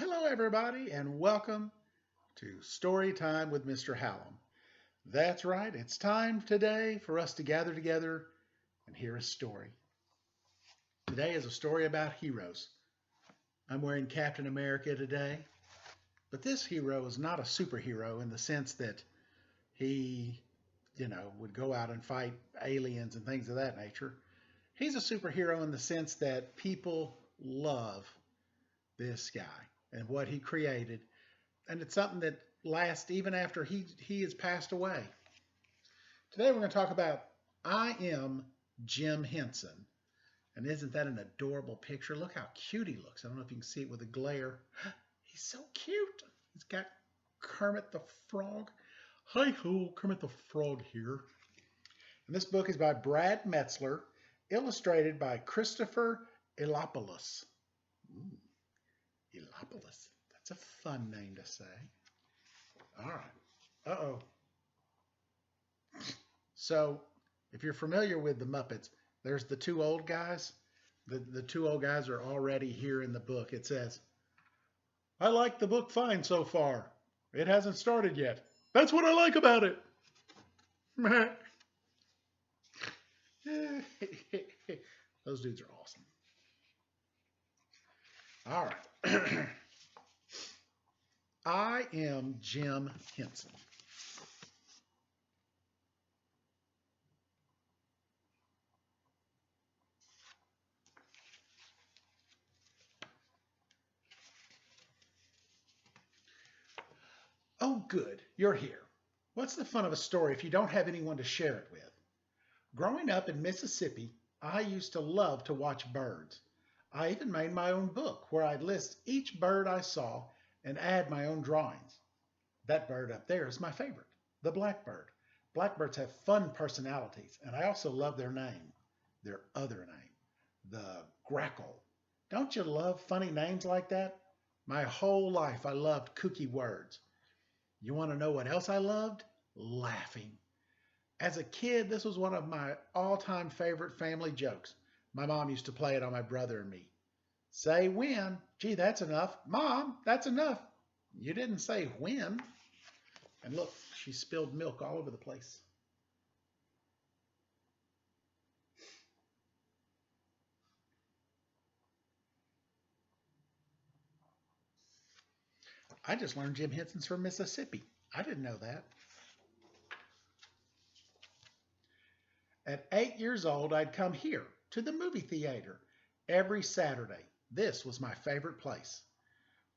Hello, everybody, and welcome to Story Time with Mr. Hallum. That's right, it's time today for us to gather together and hear a story. Today is a story about heroes. I'm wearing Captain America today, but this hero is not a superhero in the sense that he, would go out and fight aliens and things of that nature. He's a superhero in the sense that people love this guy and what he created, and it's something that lasts even after he has passed away. Today we're going to talk about I Am Jim Henson. And isn't that an adorable picture? Look how cute he looks. I don't know if you can see it with the glare. He's so cute. He's got Kermit the Frog. Hi ho, Kermit the Frog here. And this book is by Brad Metzler, illustrated by Christopher Elopoulos. Ooh, Elopoulos. That's a fun name to say. All right. Uh-oh. So, if you're familiar with the Muppets, there's the two old guys. The two old guys are already here in the book. It says, I like the book fine so far. It hasn't started yet. That's what I like about it. Those dudes are awesome. All right. I am Jim Henson. Oh, good, you're here. What's the fun of a story if you don't have anyone to share it with? Growing up in Mississippi, I used to love to watch birds. I even made my own book where I'd list each bird I saw and add my own drawings. That bird up there is my favorite, the blackbird. Blackbirds have fun personalities, and I also love their other name, the grackle. Don't you love funny names like that? My whole life I loved kooky words. You want to know what else I loved? Laughing. As a kid, this was one of my all-time favorite family jokes. My mom used to play it on my brother and me. Say when. Gee, that's enough. Mom, that's enough. You didn't say when. And look, she spilled milk all over the place. I just learned Jim Henson's from Mississippi. I didn't know that. At 8 years old, I'd come here to the movie theater every Saturday. This was my favorite place.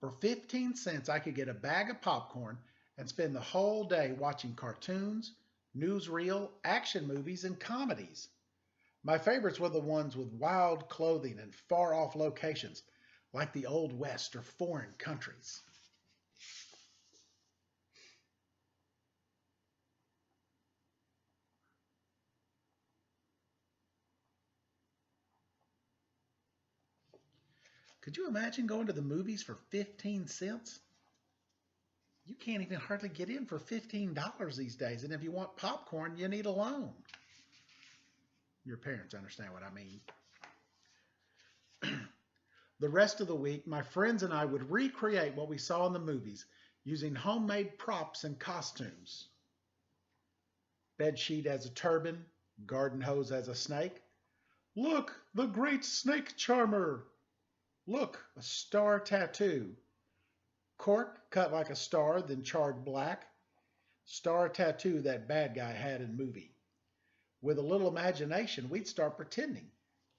For 15 cents, I could get a bag of popcorn and spend the whole day watching cartoons, newsreel, action movies, and comedies. My favorites were the ones with wild clothing and far-off locations, like the Old West or foreign countries. Could you imagine going to the movies for 15 cents? You can't even hardly get in for $15 these days. And if you want popcorn, you need a loan. Your parents understand what I mean. The rest of the week, my friends and I would recreate what we saw in the movies using homemade props and costumes. Bedsheet as a turban, garden hose as a snake. Look, the great snake charmer. Look, a star tattoo. Cork cut like a star, then charred black. Star tattoo that bad guy had in movie. With a little imagination, we'd start pretending.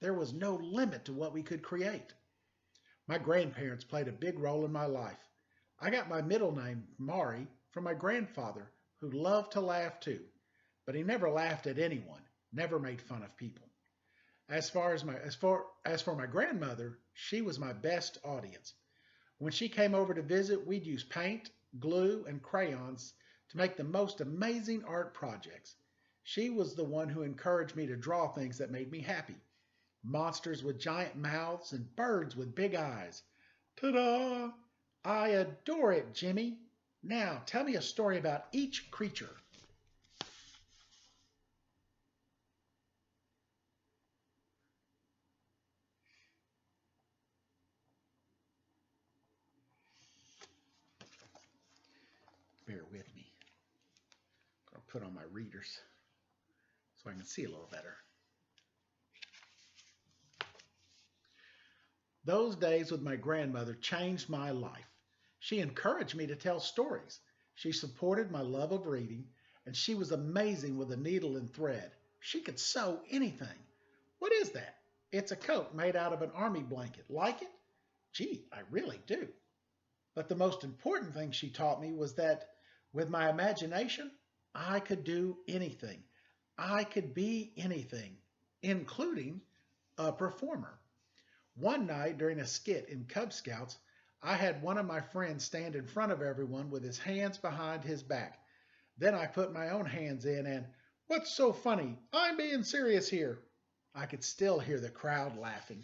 There was no limit to what we could create. My grandparents played a big role in my life. I got my middle name, Mari, from my grandfather, who loved to laugh too. But he never laughed at anyone, never made fun of people. As for my grandmother, she was my best audience. When she came over to visit, we'd use paint, glue, and crayons to make the most amazing art projects. She was the one who encouraged me to draw things that made me happy. Monsters with giant mouths and birds with big eyes. Ta-da! I adore it, Jimmy. Now, tell me a story about each creature. Bear with me. I'll put on my readers so I can see a little better. Those days with my grandmother changed my life. She encouraged me to tell stories. She supported my love of reading, and she was amazing with a needle and thread. She could sew anything. What is that? It's a coat made out of an army blanket. Like it? Gee, I really do. But the most important thing she taught me was that with my imagination, I could do anything. I could be anything, including a performer. One night during a skit in Cub Scouts, I had one of my friends stand in front of everyone with his hands behind his back. Then I put my own hands in and, "What's so funny? I'm being serious here." I could still hear the crowd laughing.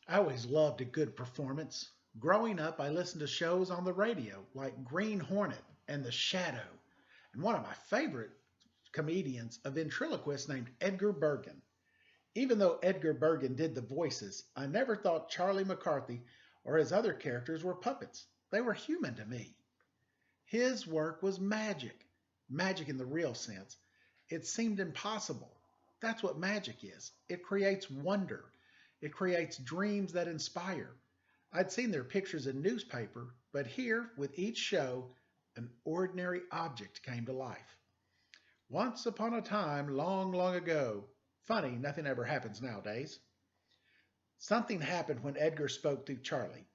I always loved a good performance. Growing up, I listened to shows on the radio like Green Hornet and The Shadow, and one of my favorite comedians, a ventriloquist named Edgar Bergen. Even though Edgar Bergen did the voices, I never thought Charlie McCarthy or his other characters were puppets. They were human to me. His work was magic, magic in the real sense. It seemed impossible. That's what magic is. It creates wonder. It creates dreams that inspire. I'd seen their pictures in newspaper, but here, with each show, an ordinary object came to life. Once upon a time, long, long ago. Funny, nothing ever happens nowadays. Something happened when Edgar spoke through Charlie.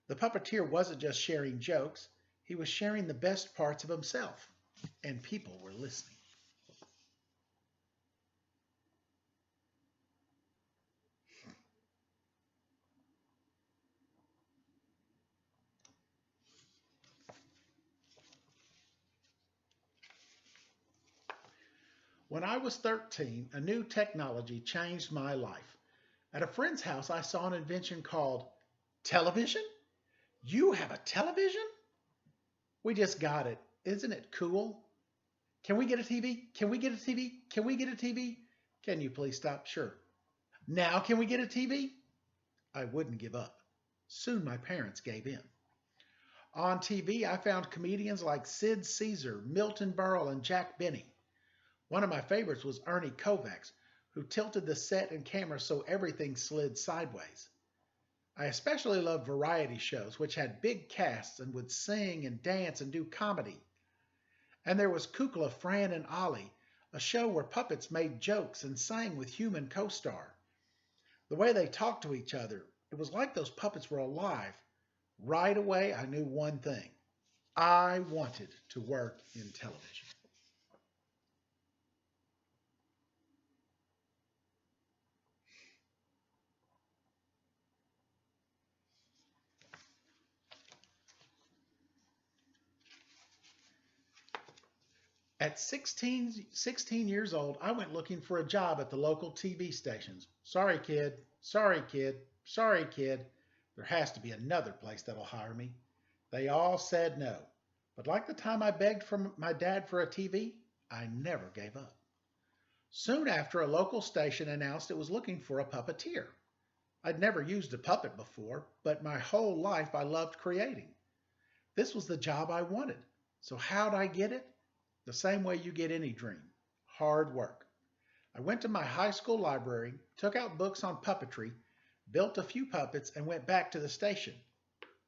The puppeteer wasn't just sharing jokes, he was sharing the best parts of himself, and people were listening. When I was 13, a new technology changed my life. At a friend's house, I saw an invention called television. You have a television? We just got it. Isn't it cool? Can we get a TV? Can we get a TV? Can we get a TV? Can you please stop? Sure. Now can we get a TV? I wouldn't give up. Soon my parents gave in. On TV, I found comedians like Sid Caesar, Milton Berle, and Jack Benny. One of my favorites was Ernie Kovacs, who tilted the set and camera so everything slid sideways. I especially loved variety shows, which had big casts and would sing and dance and do comedy. And there was Kukla, Fran, and Ollie, a show where puppets made jokes and sang with human co-star. The way they talked to each other, it was like those puppets were alive. Right away, I knew one thing. I wanted to work in television. At 16 years old, I went looking for a job at the local TV stations. Sorry, kid. Sorry, kid. Sorry, kid. There has to be another place that'll hire me. They all said no. But like the time I begged from my dad for a TV, I never gave up. Soon after, a local station announced it was looking for a puppeteer. I'd never used a puppet before, but my whole life I loved creating. This was the job I wanted. So how'd I get it? The same way you get any dream, hard work. I went to my high school library, took out books on puppetry, built a few puppets, and went back to the station.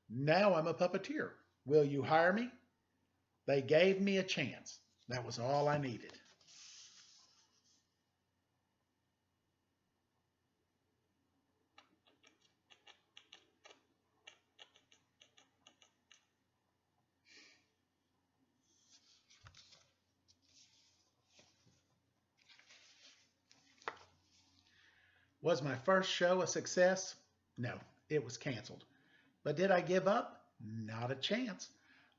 Now I'm a puppeteer. Will you hire me? They gave me a chance. That was all I needed. Was my first show a success? No, it was canceled. But did I give up? Not a chance.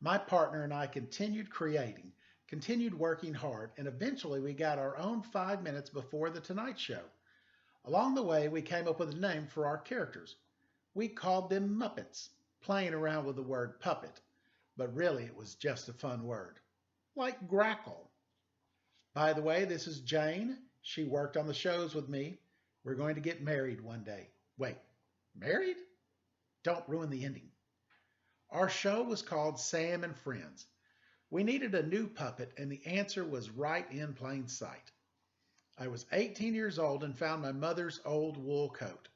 My partner and I continued creating, continued working hard, and eventually we got our own 5 minutes before The Tonight Show. Along the way, we came up with a name for our characters. We called them Muppets, playing around with the word puppet, but really it was just a fun word. Like grackle. By the way, this is Jane. She worked on the shows with me. We're going to get married one day. Wait, married? Don't ruin the ending. Our show was called Sam and Friends. We needed a new puppet, and the answer was right in plain sight. I was 18 years old and found my mother's old wool coat.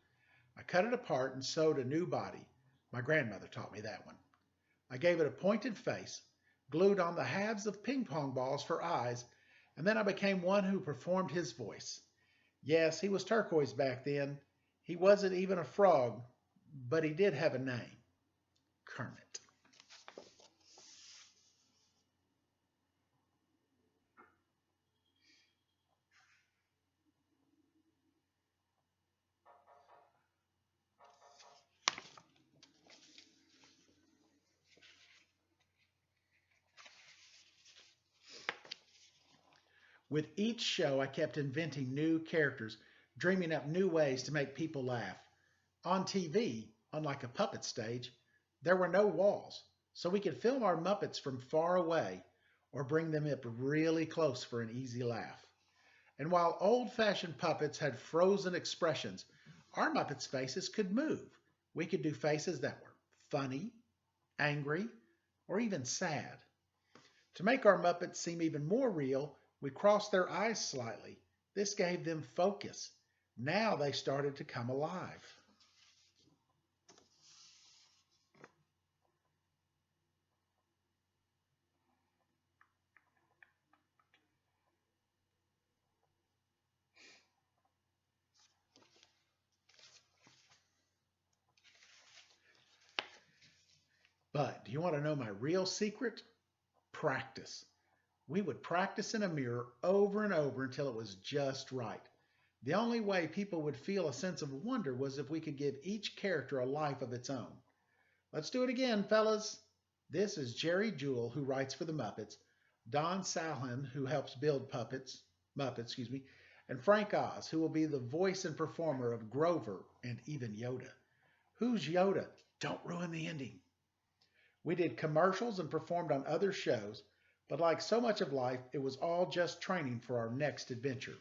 I cut it apart and sewed a new body. My grandmother taught me that one. I gave it a pointed face, glued on the halves of ping pong balls for eyes, and then I became one who performed his voice. Yes, he was turquoise back then. He wasn't even a frog, but he did have a name, Kermit. With each show, I kept inventing new characters, dreaming up new ways to make people laugh. On TV, unlike a puppet stage, there were no walls, so we could film our Muppets from far away or bring them up really close for an easy laugh. And while old fashioned puppets had frozen expressions, our Muppets' faces could move. We could do faces that were funny, angry, or even sad. To make our Muppets seem even more real, we crossed their eyes slightly. This gave them focus. Now they started to come alive. But do you want to know my real secret? Practice. We would practice in a mirror over and over until it was just right. The only way people would feel a sense of wonder was if we could give each character a life of its own. Let's do it again, fellas. This is Jerry Jewell, who writes for the Muppets, Don Salhan, who helps build Muppets, and Frank Oz, who will be the voice and performer of Grover and even Yoda. Who's Yoda? Don't ruin the ending. We did commercials and performed on other shows, but like so much of life, it was all just training for our next adventure.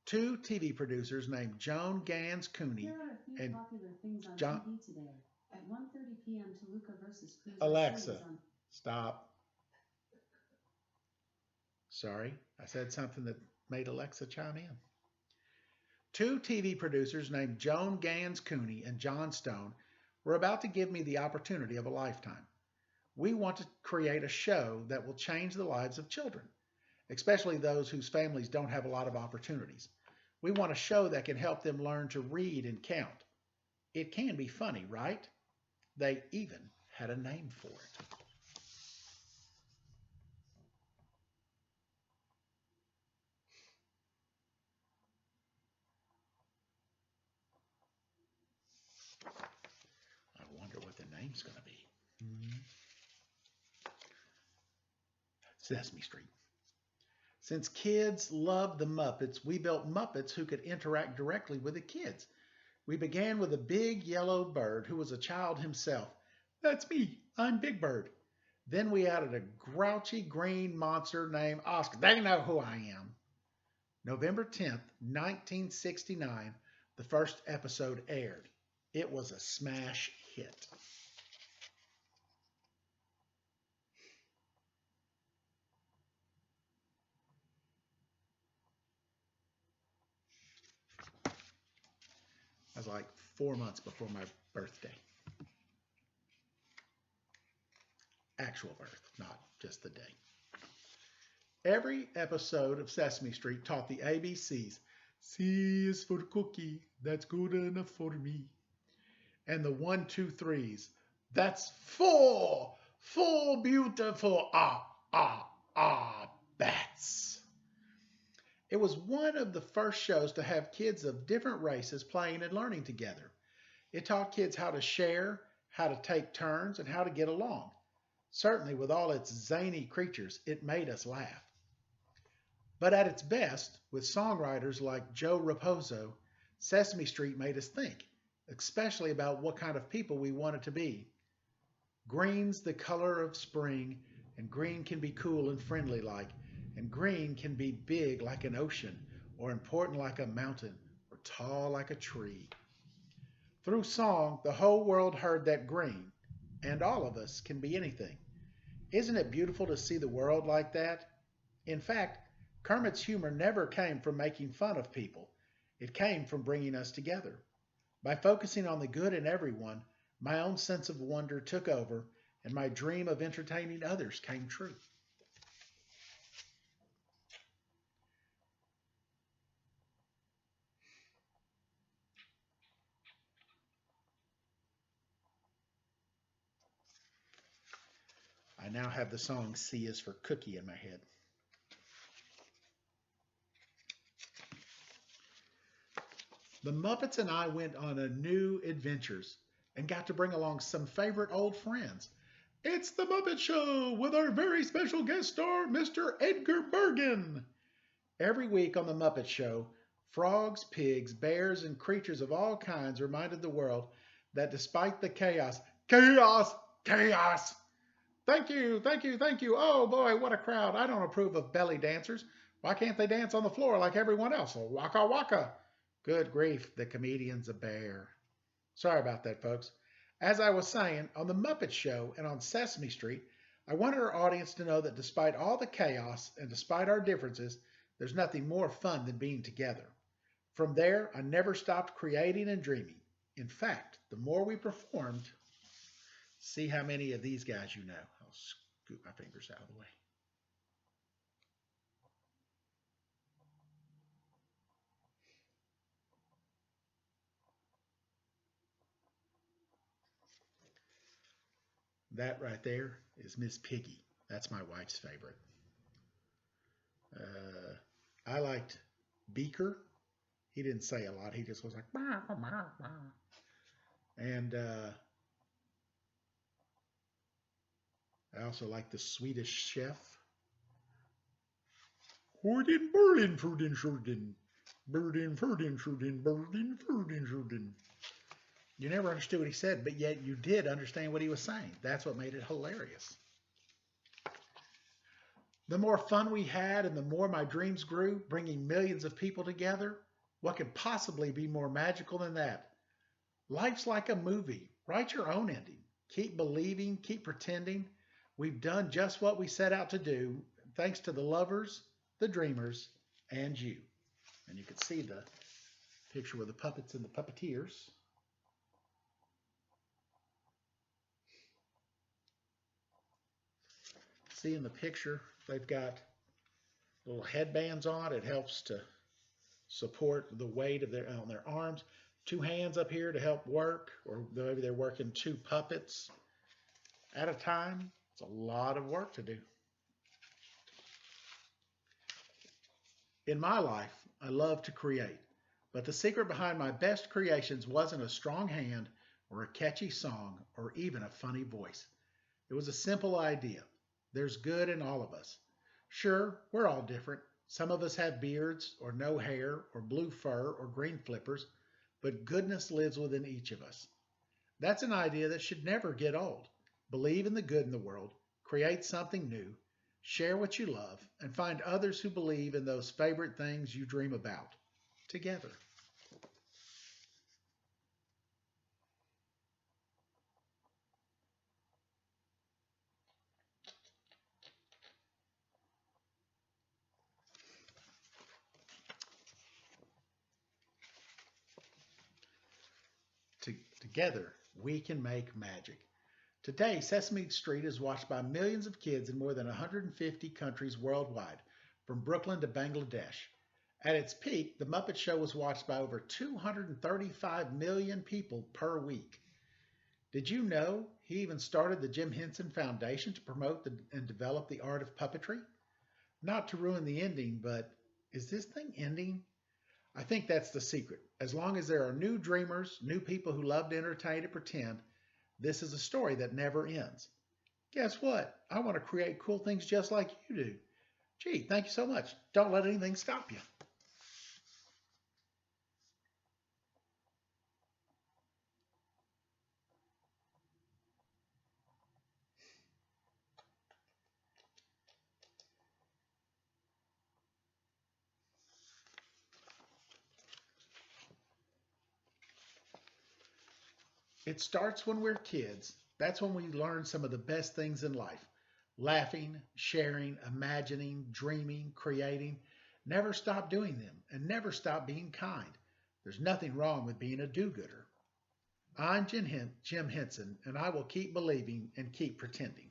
Two TV producers named Joan Gans Cooney Here are a few and popular things on John. TV today. At 1:30 p.m. Toluca versus Cruz Alexa, on. stop. Sorry, I said something that made Alexa chime in. Two TV producers named Joan Gans Cooney and John Stone were about to give me the opportunity of a lifetime. We want to create a show that will change the lives of children, especially those whose families don't have a lot of opportunities. We want a show that can help them learn to read and count. It can be funny, right? They even had a name for it. I wonder what the name's going to be. Sesame Street. Since kids loved the Muppets, we built Muppets who could interact directly with the kids. We began with a big yellow bird who was a child himself. That's me. I'm Big Bird. Then we added a grouchy green monster named Oscar. They know who I am. November 10th, 1969, the first episode aired. It was a smash hit. I was like 4 months before my birthday. Actual birth, not just the day. Every episode of Sesame Street taught the ABCs. C is for cookie, that's good enough for me. And the 1, 2, 3s. That's four beautiful bats. It was one of the first shows to have kids of different races playing and learning together. It taught kids how to share, how to take turns, and how to get along. Certainly, with all its zany creatures, it made us laugh. But at its best, with songwriters like Joe Raposo, Sesame Street made us think, especially about what kind of people we want it to be. Green's the color of spring, and green can be cool and friendly like, and green can be big like an ocean, or important like a mountain, or tall like a tree. Through song, the whole world heard that green, and all of us, can be anything. Isn't it beautiful to see the world like that? In fact, Kermit's humor never came from making fun of people. It came from bringing us together. By focusing on the good in everyone, my own sense of wonder took over, and my dream of entertaining others came true. I now have the song C is for Cookie in my head. The Muppets and I went on a new adventures and got to bring along some favorite old friends. It's the Muppet Show with our very special guest star, Mr. Edgar Bergen. Every week on the Muppet Show, frogs, pigs, bears, and creatures of all kinds reminded the world that despite the chaos, chaos, chaos. Thank you, thank you, thank you. Oh boy, what a crowd. I don't approve of belly dancers. Why can't they dance on the floor like everyone else? Oh, waka waka. Good grief, the comedian's a bear. Sorry about that, folks. As I was saying, on The Muppet Show and on Sesame Street, I wanted our audience to know that despite all the chaos and despite our differences, there's nothing more fun than being together. From there, I never stopped creating and dreaming. In fact, the more we performed, see how many of these guys you know. I'll scoot my fingers out of the way. That right there is Miss Piggy. That's my wife's favorite. I liked Beaker. He didn't say a lot. He just was like, bah, bah, bah, bah. And I also like the Swedish chef. Horden, Berlin, Furden, Schurden. Burden, Furden, Schurden, Burden, Furden, Schurden. You never understood what he said, but yet you did understand what he was saying. That's what made it hilarious. The more fun we had and the more my dreams grew, bringing millions of people together, what could possibly be more magical than that? Life's like a movie. Write your own ending. Keep believing, keep pretending. We've done just what we set out to do, thanks to the lovers, the dreamers, and you. And you can see the picture with the puppets and the puppeteers. See in the picture, they've got little headbands on. It helps to support the weight of on their arms. Two hands up here to help work, or maybe they're working two puppets at a time. It's a lot of work to do. In my life, I love to create, but the secret behind my best creations wasn't a strong hand or a catchy song or even a funny voice. It was a simple idea. There's good in all of us. Sure, we're all different. Some of us have beards or no hair or blue fur or green flippers, but goodness lives within each of us. That's an idea that should never get old. Believe in the good in the world, create something new, share what you love, and find others who believe in those favorite things you dream about together. Together, we can make magic. Today, Sesame Street is watched by millions of kids in more than 150 countries worldwide, from Brooklyn to Bangladesh. At its peak, The Muppet Show was watched by over 235 million people per week. Did you know he even started the Jim Henson Foundation to promote and develop the art of puppetry? Not to ruin the ending, but is this thing ending? I think that's the secret. As long as there are new dreamers, new people who love to entertain and pretend, this is a story that never ends. Guess what? I want to create cool things just like you do. Gee, thank you so much. Don't let anything stop you. It starts when we're kids. That's when we learn some of the best things in life. Laughing, sharing, imagining, dreaming, creating. Never stop doing them and never stop being kind. There's nothing wrong with being a do gooder. I'm Jim Henson, and I will keep believing and keep pretending.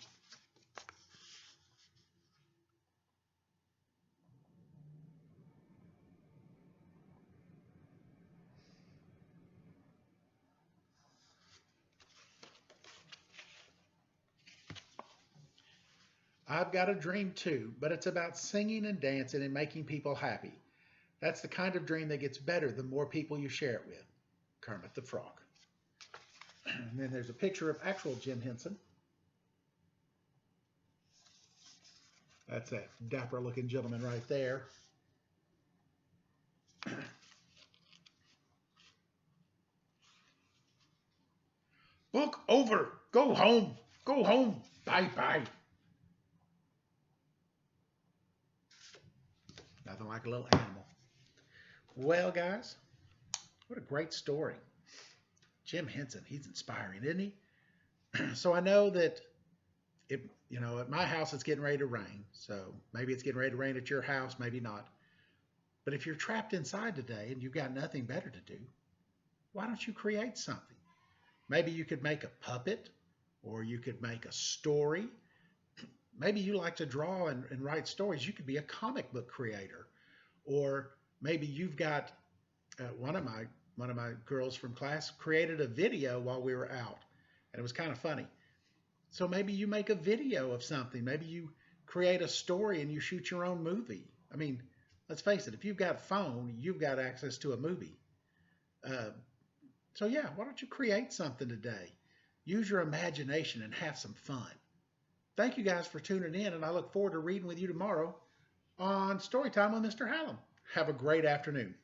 I've got a dream too, but it's about singing and dancing and making people happy. That's the kind of dream that gets better the more people you share it with. Kermit the Frog. And then there's a picture of actual Jim Henson. That's a dapper looking gentleman right there. Book over. Go home. Go home. Bye bye. Nothing like a little animal. Well, guys, what a great story. Jim Henson, he's inspiring, isn't he? So I know that at my house it's getting ready to rain. So maybe it's getting ready to rain at your house, maybe not. But if you're trapped inside today and you've got nothing better to do, why don't you create something? Maybe you could make a puppet, or you could make a story. Maybe you like to draw and write stories. You could be a comic book creator, or maybe you've got one of my girls from class created a video while we were out, and it was kind of funny. So maybe you make a video of something. Maybe you create a story and you shoot your own movie. I mean, let's face it, if you've got a phone, you've got access to a movie. Uh, so yeah, why don't you create something today? Use your imagination and have some fun. Thank you guys for tuning in, and I look forward to reading with you tomorrow on Storytime with Mr. Hallum. Have a great afternoon.